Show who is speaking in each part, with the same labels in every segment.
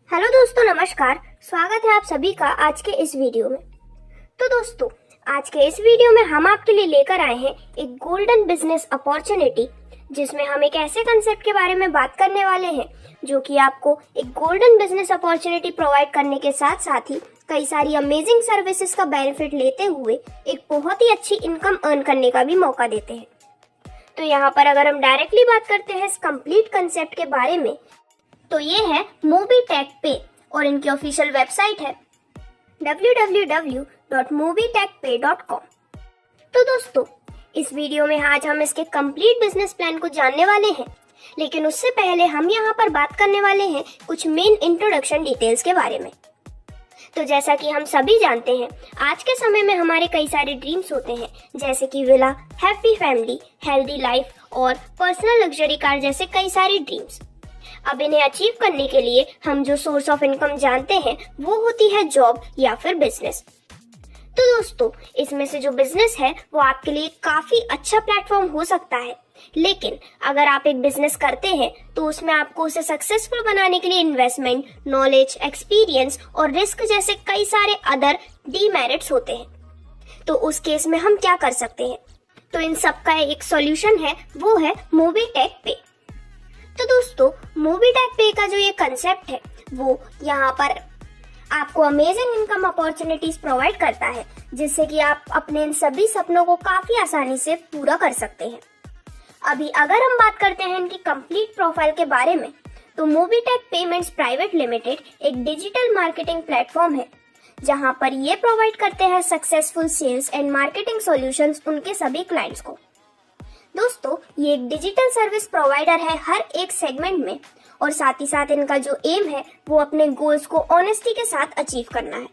Speaker 1: Hello दोस्तों, नमस्कार। स्वागत है आप सभी का आज के इस वीडियो में। तो दोस्तों, आज के इस वीडियो में हम आपके लिए लेकर आए हैं एक गोल्डन बिजनेस अपॉर्चुनिटी, जिसमें हम एक ऐसे कंसेप्ट के बारे में बात करने वाले हैं जो कि आपको एक गोल्डन बिजनेस अपॉर्चुनिटी प्रोवाइड करने के साथ साथ ही कई सारी अमेजिंग सर्विसेज का बेनिफिट लेते हुए एक बहुत ही अच्छी इनकम अर्न करने का भी मौका देते हैं। तो यहाँ पर अगर हम डायरेक्टली बात करते हैं इस कंप्लीट कंसेप्ट के बारे में, तो ये है मोबीटेक पे और इनकी ऑफिशियल वेबसाइट है www.mobitechpay.com। तो दोस्तों, इस वीडियो में आज हम इसके कंप्लीट बिजनेस प्लान को जानने वाले हैं, लेकिन उससे पहले हम यहाँ पर बात करने वाले हैं कुछ मेन इंट्रोडक्शन डिटेल्स के बारे में। तो जैसा कि हम सभी जानते हैं, आज के समय में हमारे कई सारे ड्रीम्स होते हैं, जैसे कि villa, happy family, healthy life और पर्सनल लग्जरी कार जैसे कई सारे ड्रीम्स। अब इन्हें अचीव करने के लिए हम जो सोर्स ऑफ इनकम जानते हैं वो होती है जॉब या फिर बिजनेस। तो दोस्तों, इसमें से जो बिजनेस है वो आपके लिए काफी अच्छा प्लेटफॉर्म हो सकता है, लेकिन अगर आप एक बिजनेस करते हैं तो उसमें आपको उसे सक्सेसफुल बनाने के लिए इन्वेस्टमेंट, नॉलेज, एक्सपीरियंस और रिस्क जैसे कई सारे अदर डीमेरिट्स होते हैं। तो उस केस में हम क्या कर सकते हैं? तो इन सब का एक सॉल्यूशन है, वो है मोबीटेक पे। तो दोस्तों, मोबीटेक पे का जो ये कंसेप्ट है वो यहाँ पर आपको अमेजिंग इनकम अपॉर्चुनिटीज प्रोवाइड करता है, जिससे कि आप अपने इन सभी सपनों को काफी आसानी से पूरा कर सकते हैं। अभी अगर हम बात करते हैं इनकी कंप्लीट प्रोफाइल के बारे में, तो मोबीटेक पेमेंट्स प्राइवेट लिमिटेड एक डिजिटल मार्केटिंग प्लेटफॉर्म है, जहां पर ये प्रोवाइड करते हैं successful sales and marketing solutions उनके सभी क्लाइंट्स को। दोस्तों, ये एक डिजिटल सर्विस प्रोवाइडर है हर एक सेगमेंट में, और साथ ही साथ इनका जो एम है वो अपने गोल्स को ऑनेस्टी के साथ अचीव करना है।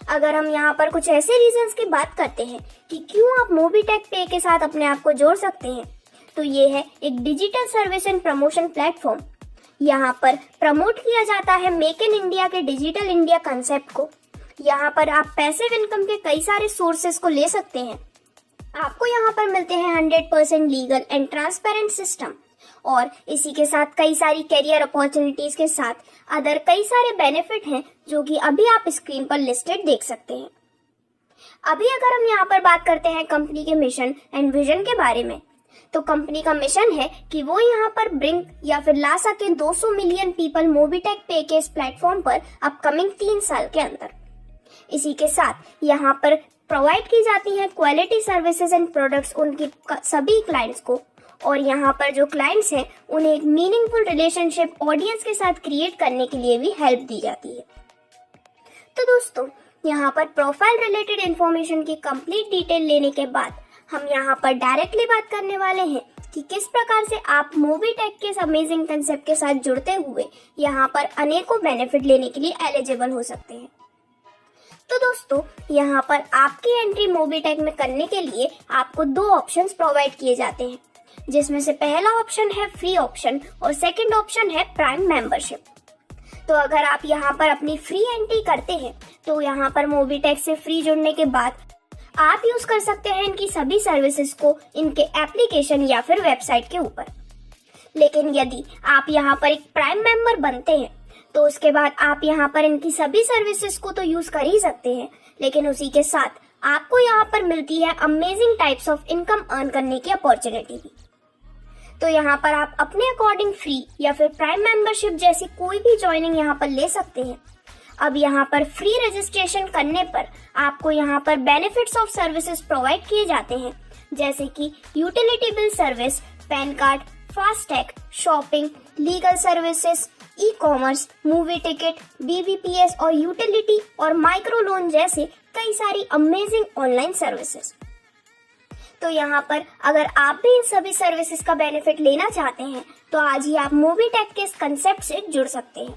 Speaker 1: अगर हम यहाँ पर कुछ ऐसे रीजंस की बात करते हैं कि क्यों आप मोबीटेक पे के साथ अपने आप को जोड़ सकते हैं, तो ये है एक digital service and promotion platform. यहाँ पर प्रमोट किया जाता है मेक इन इंडिया के डिजिटल इंडिया कंसेप्ट को। यहाँ पर आप पैसिव इनकम के कई सारे सोर्सेस को ले सकते हैं। आपको यहाँ पर मिलते हैं 100% लीगल एंड ट्रांसपेरेंट सिस्टम, और इसी के साथ कई सारी कैरियर अपॉर्चुनिटीज के साथ अदर कई सारे बेनिफिट हैं जो कि अभी आप स्क्रीन पर लिस्टेड देख सकते हैं। अभी अगर हम यहाँ पर बात करते हैं कंपनी के मिशन एंड विजन के बारे में, तो कंपनी का मिशन है कि वो यहाँ पर ब्रिंग या फिर ला सके 200 मिलियन पीपल मोबीटेक पे के इस प्लेटफॉर्म पर अपकमिंग 3 साल के अंदर। इसी के साथ यहाँ पर प्रोवाइड की जाती है क्वालिटी सर्विसेज एंड प्रोडक्ट्स उनकी सभी क्लाइंट्स को, और यहाँ पर जो क्लाइंट्स हैं उन्हें एक मीनिंगफुल रिलेशनशिप ऑडियंस के साथ क्रिएट करने के लिए भी हेल्प दी जाती है। तो दोस्तों, यहाँ पर प्रोफाइल रिलेटेड इंफॉर्मेशन की कंप्लीट डिटेल लेने के बाद हम यहाँ पर डायरेक्टली बात करने वाले हैं कि किस प्रकार से आप मोबीटेक के इस अमेजिंग कंसेप्ट के साथ जुड़ते हुए यहाँ पर अनेकों बेनिफिट लेने के लिए एलिजिबल हो सकते हैं। तो दोस्तों, यहाँ पर आपकी एंट्री मोबीटेक में करने के लिए आपको 2 ऑप्शंस प्रोवाइड किए जाते हैं, जिसमें से पहला ऑप्शन है फ्री ऑप्शन और सेकंड ऑप्शन है प्राइम मेंबरशिप। तो अगर आप यहाँ पर अपनी फ्री एंट्री करते हैं तो यहाँ पर मोबीटेक से फ्री जुड़ने के बाद आप यूज कर सकते हैं इनकी सभी सर्विसेज को इनके एप्लीकेशन या फिर वेबसाइट के ऊपर। लेकिन यदि आप यहाँ पर एक प्राइम मेंबर बनते हैं तो उसके बाद आप यहाँ पर इनकी सभी सर्विसेज को तो यूज कर ही सकते हैं, लेकिन उसी के साथ आपको यहाँ पर मिलती है amazing types of income earn करने की अपॉर्चुनिटी भी। तो यहाँ पर आप अपने अकॉर्डिंग फ्री या फिर प्राइम मेंबरशिप जैसी कोई भी ज्वाइनिंग यहाँ पर ले सकते हैं। अब यहाँ पर फ्री रजिस्ट्रेशन करने पर आपको यहाँ पर बेनिफिट्स ऑफ सर्विसेज प्रोवाइड किए जाते हैं, जैसे कि utility bill service, pan card, FASTag, shopping, legal services, e commerce, movie ticket, BBPS और यूटिलिटी और माइक्रो लोन जैसे कई सारी अमेजिंग ऑनलाइन सर्विसेज। तो यहाँ पर अगर आप भी इन सभी सर्विसेज का बेनिफिट लेना चाहते हैं तो आज ही आप मोबीटेक के इस कंसेप्ट से जुड़ सकते हैं।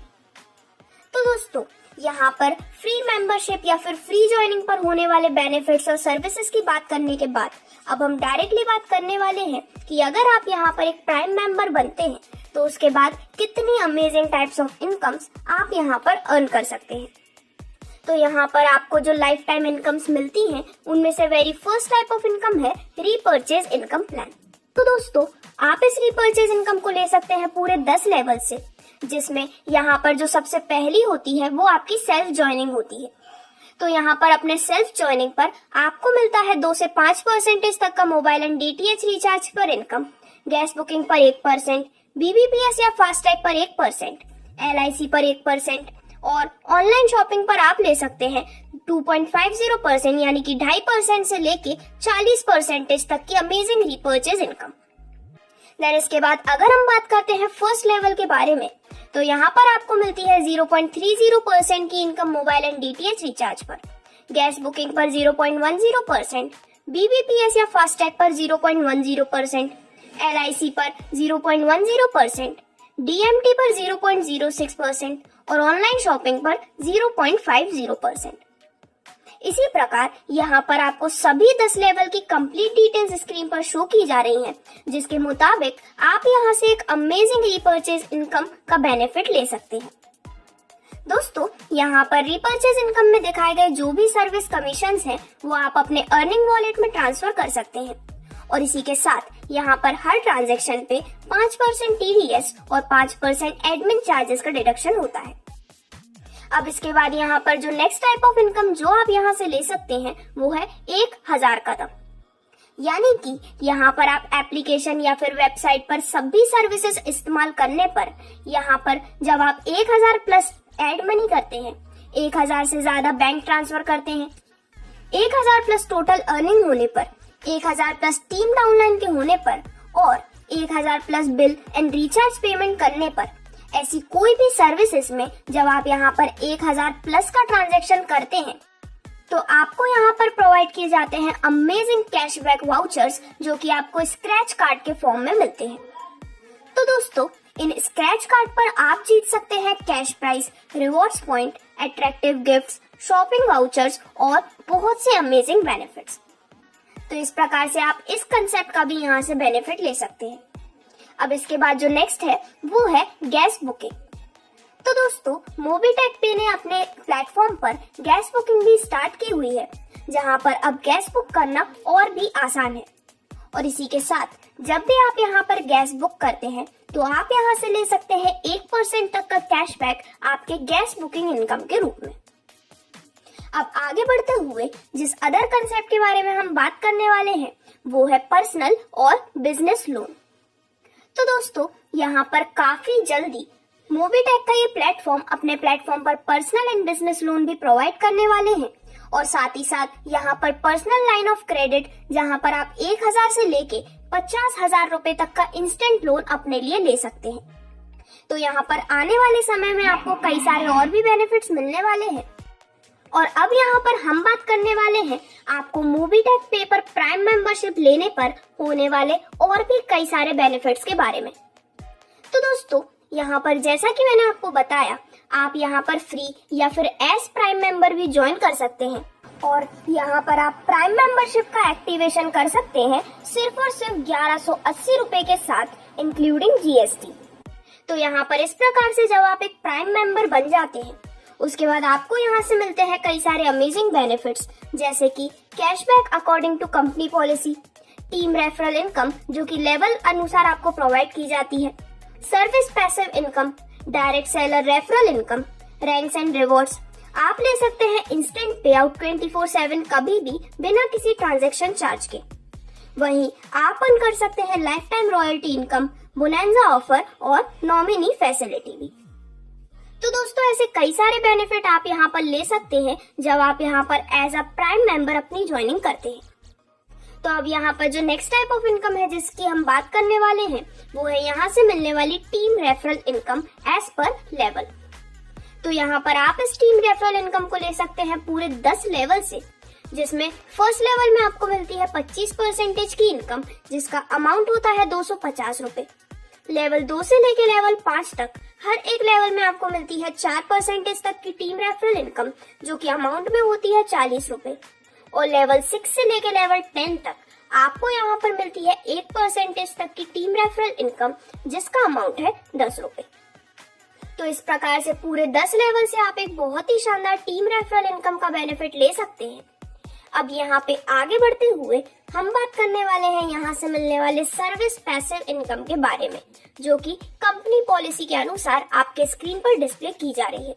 Speaker 1: तो दोस्तों, यहाँ पर फ्री मेंबरशिप या फिर फ्री ज्वाइनिंग पर होने वाले बेनिफिट्स और सर्विसेज की बात करने के बाद अब हम डायरेक्टली बात करने वाले हैं कि अगर आप यहाँ पर एक प्राइम मेंबर बनते हैं तो उसके बाद कितनी अमेजिंग टाइप्स ऑफ इनकम्स आप यहाँ पर अर्न कर सकते हैं। तो यहाँ पर आपको जो लाइफ टाइम इनकम्स मिलती हैं उनमें से very first type of income है रीपर्चेज इनकम प्लान। तो दोस्तों, आप इस रीपर्चेज इनकम को ले सकते हैं पूरे 10 लेवल से, जिसमें यहाँ पर जो सबसे पहली होती है वो आपकी सेल्फ ज्वाइनिंग होती है। तो यहाँ पर अपने सेल्फ ज्वाइनिंग पर आपको मिलता है 2 से 5% तक का मोबाइल एंड डीटीएच रिचार्ज पर इनकम, गैस बुकिंग पर 1%, बीबीपीएस या फास्टैग पर 1%, एलआईसी पर 1% और ऑनलाइन शॉपिंग पर आप ले सकते हैं 2.50% यानी कि 2.5% से लेके 40% तक की अमेजिंग रीपर्चेज इनकम। देन इसके बाद अगर हम बात करते हैं फर्स्ट लेवल के बारे में, तो यहाँ पर आपको मिलती है 0.30% की income mobile and DTH recharge पर, गैस बुकिंग पर 0.10%, बीबीपीएस या फास्टैग पर 0.10%, एलआईसी पर 0.10%, डीएमटी पर 0.06% और ऑनलाइन शॉपिंग पर 0.50%। इसी प्रकार यहाँ पर आपको सभी 10 लेवल की कंप्लीट डिटेल्स स्क्रीन पर शो की जा रही हैं, जिसके मुताबिक आप यहाँ से एक अमेजिंग रीपर्चेज इनकम का बेनिफिट ले सकते हैं। दोस्तों, यहाँ पर रीपर्चेज इनकम में दिखाए गए जो भी सर्विस कमीशंस हैं, वो आप अपने अर्निंग वॉलेट में ट्रांसफर कर सकते हैं और इसी के साथ यहाँ पर हर ट्रांजैक्शन पे 5% टीडीएस और 5% एडमिन चार्जेस का डिडक्शन होता है। अब इसके बाद यहाँ पर जो नेक्स्ट टाइप ऑफ इनकम जो आप यहाँ से ले सकते हैं वो है 1000 कदम, यानी कि यहाँ पर आप एप्लीकेशन या फिर वेबसाइट पर सभी सर्विसेज इस्तेमाल करने पर यहाँ पर जब आप 1000 प्लस एड मनी करते हैं, 1000 से ज्यादा बैंक ट्रांसफर करते हैं, 1000 प्लस टोटल अर्निंग होने पर, 1000 प्लस टीम डाउनलाइन के होने पर और 1000 plus bill and recharge payment करने पर, ऐसी कोई भी सर्विसेज में जब आप यहाँ पर 1000 प्लस का ट्रांजैक्शन करते हैं तो आपको यहाँ पर प्रोवाइड किए जाते हैं अमेजिंग कैशबैक वाउचर्स जो कि आपको स्क्रैच कार्ड के फॉर्म में मिलते हैं। तो दोस्तों, इन स्क्रैच कार्ड पर आप जीत सकते हैं cash price, rewards point, attractive gifts, shopping vouchers और बहुत से अमेजिंग बेनिफिट्स। तो इस प्रकार से आप इस कंसेप्ट का भी यहाँ से बेनिफिट ले सकते हैं। अब इसके बाद जो नेक्स्ट है वो है गैस बुकिंग। तो दोस्तों, मोबीटेक पे ने अपने प्लेटफॉर्म पर गैस बुकिंग भी स्टार्ट की हुई है, जहां पर अब गैस बुक करना और भी आसान है और इसी के साथ जब भी आप यहां पर गैस बुक करते हैं तो आप यहां से ले सकते हैं 1% तक का कैशबैक आपके गैस बुकिंग इनकम के रूप में। अब आगे बढ़ते हुए जिस अदर कंसेप्ट के बारे में हम बात करने वाले हैं वो है पर्सनल और बिजनेस लोन। तो दोस्तों, यहाँ पर काफी जल्दी मोबीटेक का ये प्लेटफॉर्म अपने प्लेटफॉर्म पर पर्सनल एंड बिजनेस लोन भी प्रोवाइड करने वाले हैं और साथ ही साथ यहाँ पर पर्सनल लाइन ऑफ क्रेडिट जहाँ पर आप 1000 से लेके 50,000 रुपए तक का इंस्टेंट लोन अपने लिए ले सकते हैं। तो यहाँ पर आने वाले समय में आपको कई सारे और भी बेनिफिट्स मिलने वाले हैं। और अब यहाँ पर हम बात करने वाले हैं आपको मोबीटेक पे पर प्राइम मेंबरशिप लेने पर होने वाले और भी कई सारे बेनिफिट्स के बारे में। तो दोस्तों, यहाँ पर जैसा कि मैंने आपको बताया, आप यहाँ पर फ्री या फिर एज प्राइम मेंबर भी ज्वाइन कर सकते हैं और यहाँ पर आप प्राइम मेंबरशिप का एक्टिवेशन कर सकते हैं सिर्फ और सिर्फ 1180 रुपए के साथ इंक्लूडिंग जीएसटी। तो यहाँ पर इस प्रकार से जब आप एक प्राइम मेंबर बन जाते हैं उसके बाद आपको यहाँ से मिलते हैं कई सारे अमेजिंग बेनिफिट्स, जैसे कि cashback according to company policy, team referral income जो कि लेवल अनुसार आपको प्रोवाइड की जाती है, service passive income, direct seller referral income, ranks and rewards. आप ले सकते हैं इंस्टेंट पे आउट 24/7 कभी भी बिना किसी ट्रांजैक्शन चार्ज के। वहीं आप अर्न कर सकते हैं life time royalty income, bonanza offer और नॉमिनी फैसिलिटी भी। तो दोस्तों, ऐसे कई सारे बेनिफिट आप यहाँ पर ले सकते हैं जब आप यहाँ पर एज अ प्राइम मेंबर अपनी ज्वाइनिंग करते हैं। तो अब यहाँ पर जो नेक्स्ट टाइप ऑफ इनकम है जिसकी हम बात करने वाले हैं वो है यहाँ से मिलने वाली team referral income as per level. तो यहाँ पर आप इस टीम रेफरल इनकम को ले सकते हैं पूरे 10 लेवल से, जिसमें फर्स्ट लेवल में आपको मिलती है 25% की इनकम जिसका अमाउंट होता है 250 रुपए। लेवल 2 से लेके लेवल 5 तक हर एक लेवल में आपको मिलती है 4% तक की टीम रेफरल इनकम जो कि अमाउंट में होती है 40 रुपए और लेवल 6 से लेके लेवल 10 तक आपको यहाँ पर मिलती है 8% तक की टीम रेफरल इनकम जिसका अमाउंट है 10 रुपए। तो इस प्रकार से पूरे 10 लेवल से आप एक बहुत ही शानदार टीम रेफरल इनकम का बेनिफिट ले सकते हैं। अब यहाँ पे आगे बढ़ते हुए हम बात करने वाले हैं यहाँ से मिलने वाले सर्विस पैसिव इनकम के बारे में, जो कि कंपनी पॉलिसी के अनुसार आपके स्क्रीन पर डिस्प्ले की जा रही है।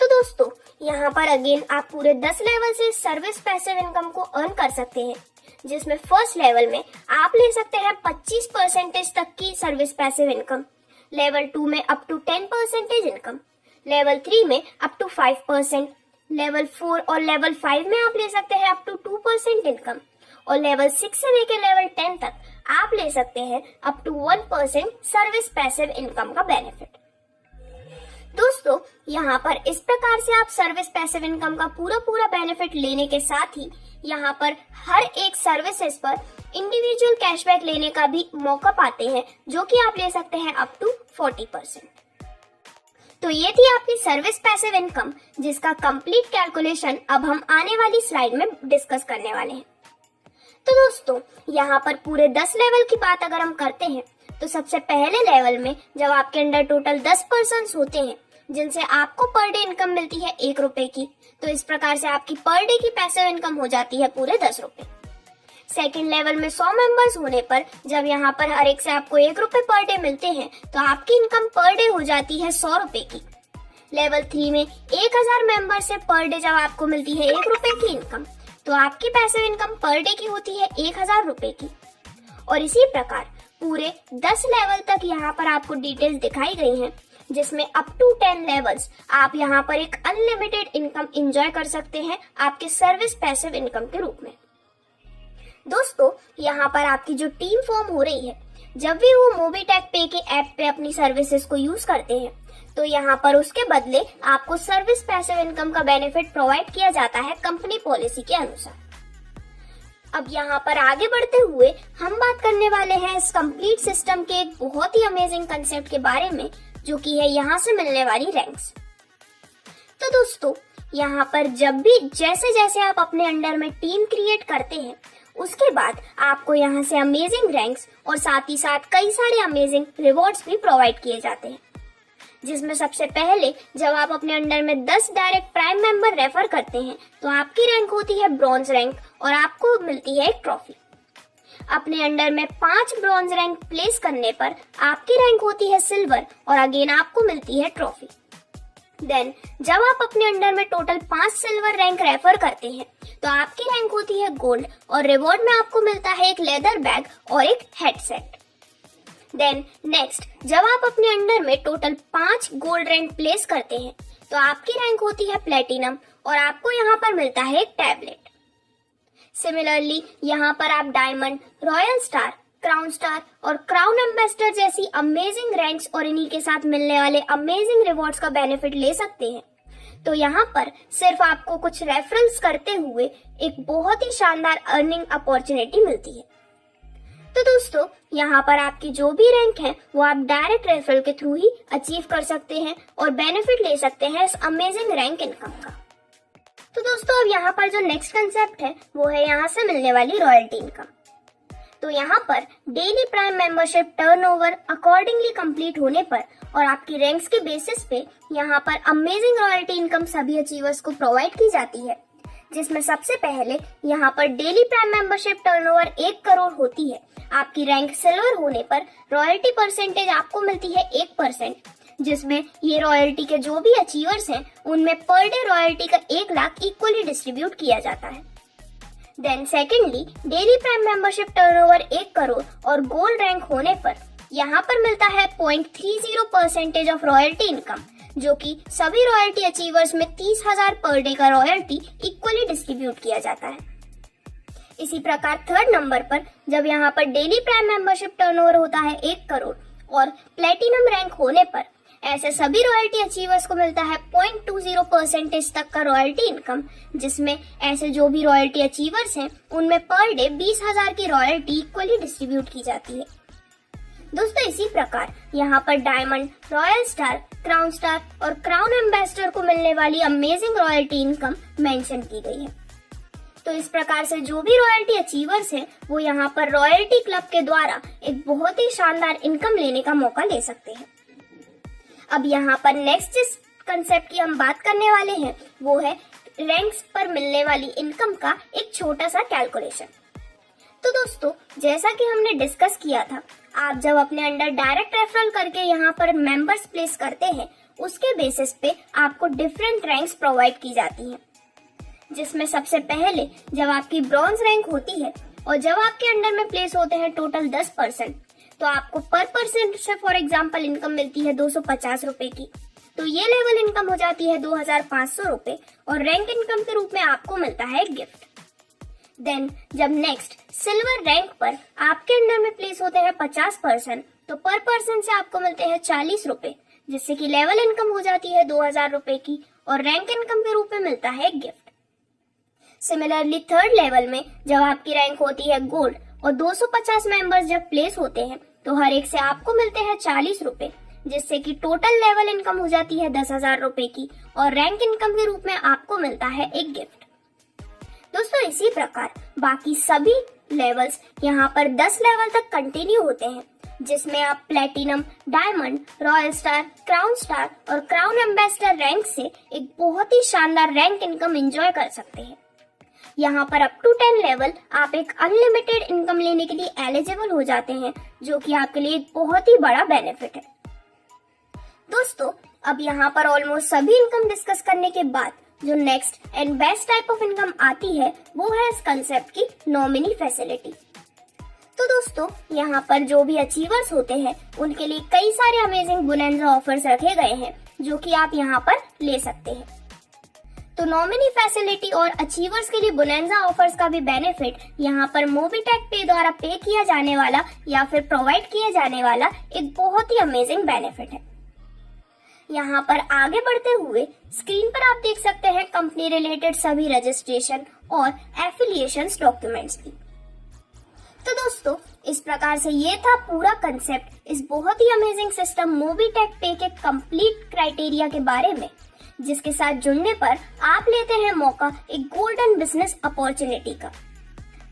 Speaker 1: तो दोस्तों, यहाँ पर अगेन आप पूरे 10 लेवल से सर्विस पैसिव इनकम को अर्न कर सकते हैं, जिसमें फर्स्ट लेवल में आप ले सकते हैं 25% तक की सर्विस पैसिव इनकम, लेवल 2 में अप टू 10% इनकम, लेवल 3 में अप टू 5%, लेवल 4 और लेवल 5 में आप ले सकते हैं अप टू 2% इनकम, और लेवल 6 से लेकर लेवल 10 तक आप ले सकते हैं up to 1% service passive income का बेनिफिट। दोस्तों, यहाँ पर इस प्रकार से आप सर्विस पैसिव इनकम का पूरा बेनिफिट लेने के साथ ही यहाँ पर हर एक सर्विसेज पर इंडिविजुअल कैशबैक लेने का भी मौका पाते हैं, जो कि आप ले सकते हैं अप टू 40%। तो ये थी आपकी सर्विस पैसिव इनकम, जिसका कंप्लीट कैलकुलेशन अब हम आने वाली स्लाइड में डिस्कस करने वाले हैं। तो दोस्तों, यहाँ पर पूरे 10 लेवल की बात अगर हम करते हैं, तो सबसे पहले लेवल में जब आपके अंडर टोटल 10 पर्सन होते हैं जिनसे आपको पर डे इनकम मिलती है 1 रुपए की, तो इस प्रकार से आपकी पर डे की पैसिव इनकम हो जाती है पूरे 10 रुपए। सेकेंड लेवल में 100 मेंबर्स होने पर जब यहाँ पर हर एक से आपको 1 रुपए पर डे मिलते हैं, तो आपकी इनकम पर डे हो जाती है 100 रुपए की। लेवल 3 में 1000 मेंबर से पर डे जब आपको मिलती है 1 रुपए की इनकम, तो आपकी पैसिव इनकम पर डे की होती है 1000 रुपए की। और इसी प्रकार पूरे 10 लेवल तक यहाँ पर आपको डिटेल्स दिखाई गई हैं, जिसमें अप टू 10 लेवल्स आप यहाँ पर एक अनलिमिटेड इनकम एंजॉय कर सकते हैं आपके सर्विस पैसिव इनकम के रूप में। दोस्तों, यहाँ पर आपकी जो टीम फॉर्म हो रही है, जब भी वो मोबीटेक पे के ऐप पे अपनी सर्विसेज को यूज करते हैं, तो यहाँ पर उसके बदले आपको सर्विस पैसिव इनकम का बेनिफिट प्रोवाइड किया जाता है कंपनी पॉलिसी के अनुसार। अब यहाँ पर आगे बढ़ते हुए हम बात करने वाले हैं इस कंप्लीट सिस्टम के एक बहुत ही अमेजिंग कंसेप्ट के बारे में, जो कि है यहाँ से मिलने वाली रैंक्स। तो दोस्तों, यहाँ पर जब भी जैसे जैसे आप अपने अंडर में टीम क्रिएट करते हैं, उसके बाद आपको यहाँ से अमेजिंग रैंक्स और साथ ही साथ कई सारे अमेजिंग रिवॉर्ड्स भी प्रोवाइड किए जाते हैं, जिसमें सबसे पहले जब आप अपने अंडर में 10 डायरेक्ट प्राइम मेंबर रेफर करते हैं, तो आपकी रैंक होती है ब्रॉन्ज रैंक और आपको मिलती है एक ट्रॉफी। अपने अंडर में 5 ब्रॉन्ज रैंक प्लेस करने पर आपकी रैंक होती है सिल्वर और अगेन आपको मिलती है ट्रॉफी। देन जब आप अपने अंडर में टोटल 5 सिल्वर रैंक रेफर करते हैं, तो आपकी रैंक होती है गोल्ड और रिवॉर्ड में आपको मिलता है एक लेदर बैग और एक हेडसेट। देन नेक्स्ट, जब आप अपने अंडर में टोटल 5 गोल्ड रैंक प्लेस करते हैं, तो आपकी रैंक होती है प्लेटिनम और आपको यहाँ पर मिलता है एक टैबलेट। सिमिलरली यहाँ पर आप diamond, royal star, crown star और क्राउन एम्बेसडर जैसी अमेजिंग रैंक्स और इन्हीं के साथ मिलने वाले अमेजिंग रिवॉर्ड्स का बेनिफिट ले सकते हैं। तो यहाँ पर सिर्फ आपको कुछ रेफरल्स करते हुए एक बहुत ही शानदार अर्निंग अपॉर्चुनिटी मिलती है। तो दोस्तों, यहाँ पर आपकी जो भी रैंक है वो आप डायरेक्ट रेफरल के थ्रू ही अचीव कर सकते हैं और बेनिफिट ले सकते हैं इस अमेजिंग रैंक इनकम का। तो दोस्तों, अब यहाँ पर जो नेक्स्ट कंसेप्ट है वो है यहाँ से मिलने वाली रॉयल्टी इनकम। तो यहाँ पर daily prime membership turnover accordingly complete होने पर और आपकी रैंक्स के बेसिस पे यहाँ पर अमेजिंग रॉयल्टी इनकम सभी अचीवर्स को प्रोवाइड की जाती है, जिसमें सबसे पहले यहाँ पर daily prime membership turnover 1 crore होती है। आपकी रैंक सिल्वर होने पर रॉयल्टी परसेंटेज आपको मिलती है 1%, जिसमें ये रॉयल्टी के जो भी अचीवर्स हैं उनमें पर डे रॉयल्टी का 1 लाख इक्वली डिस्ट्रीब्यूट किया जाता है। Then secondly, daily prime membership turnover 1 crore और गोल्ड रैंक होने पर यहाँ पर मिलता है 0.30% ऑफ रॉयल्टी इनकम, जो कि सभी रॉयल्टी अचीवर्स में 30,000 पर डे का रॉयल्टी इक्वली डिस्ट्रीब्यूट किया जाता है। इसी प्रकार थर्ड नंबर पर जब यहाँ पर डेली प्राइम मेंबरशिप टर्नओवर होता है 1 करोड़ और प्लेटिनम रैंक होने पर ऐसे सभी रॉयल्टी अचीवर्स को मिलता है 0.20% तक का रॉयल्टी इनकम, जिसमें ऐसे जो भी रॉयल्टी अचीवर्स हैं उनमें पर डे 20,000 की रॉयल्टी इक्वली डिस्ट्रीब्यूट की जाती है। दोस्तों, इसी प्रकार यहाँ पर diamond, royal star, crown star और क्राउन एम्बेसडर को मिलने वाली अमेजिंग रॉयल्टी इनकम मेंशन की गई है। तो इस प्रकार से जो भी रॉयल्टी अचीवर्स हैं वो यहाँ पर रॉयल्टी क्लब के द्वारा एक बहुत ही शानदार इनकम लेने का मौका ले सकते हैं। अब यहाँ पर नेक्स्ट जिस कंसेप्ट की हम बात करने वाले हैं वो है रैंक्स पर मिलने वाली इनकम का एक छोटा सा कैलकुलेशन। तो दोस्तों, जैसा कि हमने डिस्कस किया था, आप जब अपने अंडर डायरेक्ट रेफरल करके यहाँ पर मेंबर्स प्लेस करते हैं, उसके बेसिस पे आपको डिफरेंट रैंक्स प्रोवाइड की जाती हैं, जिसमें सबसे पहले जब आपकी ब्रॉन्ज रैंक होती है और जब आपके अंडर में प्लेस होते हैं टोटल 10%, तो आपको पर पर्सन से फॉर एग्जाम्पल इनकम मिलती है 250 रुपए की। तो ये लेवल इनकम हो जाती है 2500 रुपए और रैंक इनकम के रूप में आपको मिलता है गिफ्ट। देन जब नेक्स्ट सिल्वर रैंक पर आपके अंडर में प्लेस होते हैं 50%, तो पर पर्सन से आपको मिलते हैं 40 रुपए, जिससे कि लेवल इनकम हो जाती है 2000 रुपए की और रैंक इनकम के रूप में मिलता है गिफ्ट। सिमिलरली थर्ड लेवल में जब आपकी रैंक होती है गोल्ड और 250 मेंबर्स जब प्लेस होते हैं, तो हर एक से आपको मिलते हैं 40 रुपए, जिससे कि टोटल लेवल इनकम हो जाती है 10,000 रुपए की और रैंक इनकम के रूप में आपको मिलता है एक गिफ्ट। दोस्तों, इसी प्रकार बाकी सभी लेवल्स यहाँ पर 10 लेवल तक कंटिन्यू होते हैं, जिसमें आप platinum, diamond, royal star, crown star और क्राउन एम्बेसडर रैंक से एक बहुत ही शानदार रैंक इनकम एंजॉय कर सकते हैं। यहाँ पर अप टू 10 लेवल आप एक अनलिमिटेड इनकम लेने के लिए एलिजिबल हो जाते हैं, जो कि आपके लिए एक बहुत ही बड़ा बेनिफिट है। दोस्तों, अब यहाँ पर ऑलमोस्ट सभी इनकम डिस्कस करने के बाद जो next and best type of income आती है, वो है इस कंसेप्ट की नॉमिनी फैसिलिटी। तो दोस्तों, यहाँ पर जो भी अचीवर्स होते हैं, उनके लिए कई सारे अमेजिंग बोनंजा ऑफर्स रखे गए हैं, जो कि आप यहाँ पर ले सकते हैं। तो नॉमिनी फैसिलिटी और अचीवर्स के लिए बोनंजा ऑफर्स का भी बेनिफिट यहाँ पर मोबीटेक पे द्वारा पे किया जाने वाला या फिर प्रोवाइड किया जाने वाला एक बहुत ही अमेजिंग बेनिफिट है। यहाँ पर आगे बढ़ते हुए स्क्रीन पर आप देख सकते हैं कंपनी रिलेटेड सभी रजिस्ट्रेशन और एफिलिएशंस डॉक्यूमेंट्स भी। तो दोस्तों, इस प्रकार से ये था पूरा कंसेप्ट इस बहुत ही अमेजिंग सिस्टम मोबीटेक पे के कंप्लीट क्राइटेरिया के बारे में, जिसके साथ जुड़ने पर आप लेते हैं मौका एक गोल्डन बिजनेस अपॉर्चुनिटी का।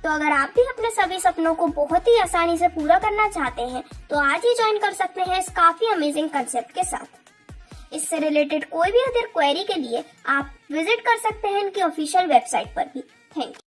Speaker 1: तो अगर आप भी अपने सभी सपनों को बहुत ही आसानी से पूरा करना चाहते हैं, तो आज ही ज्वाइन कर सकते हैं इस काफी अमेजिंग कंसेप्ट के साथ। इससे रिलेटेड कोई भी अदर क्वेरी के लिए आप विजिट कर सकते हैं इनकी ऑफिशियल वेबसाइट पर भी। Thank you.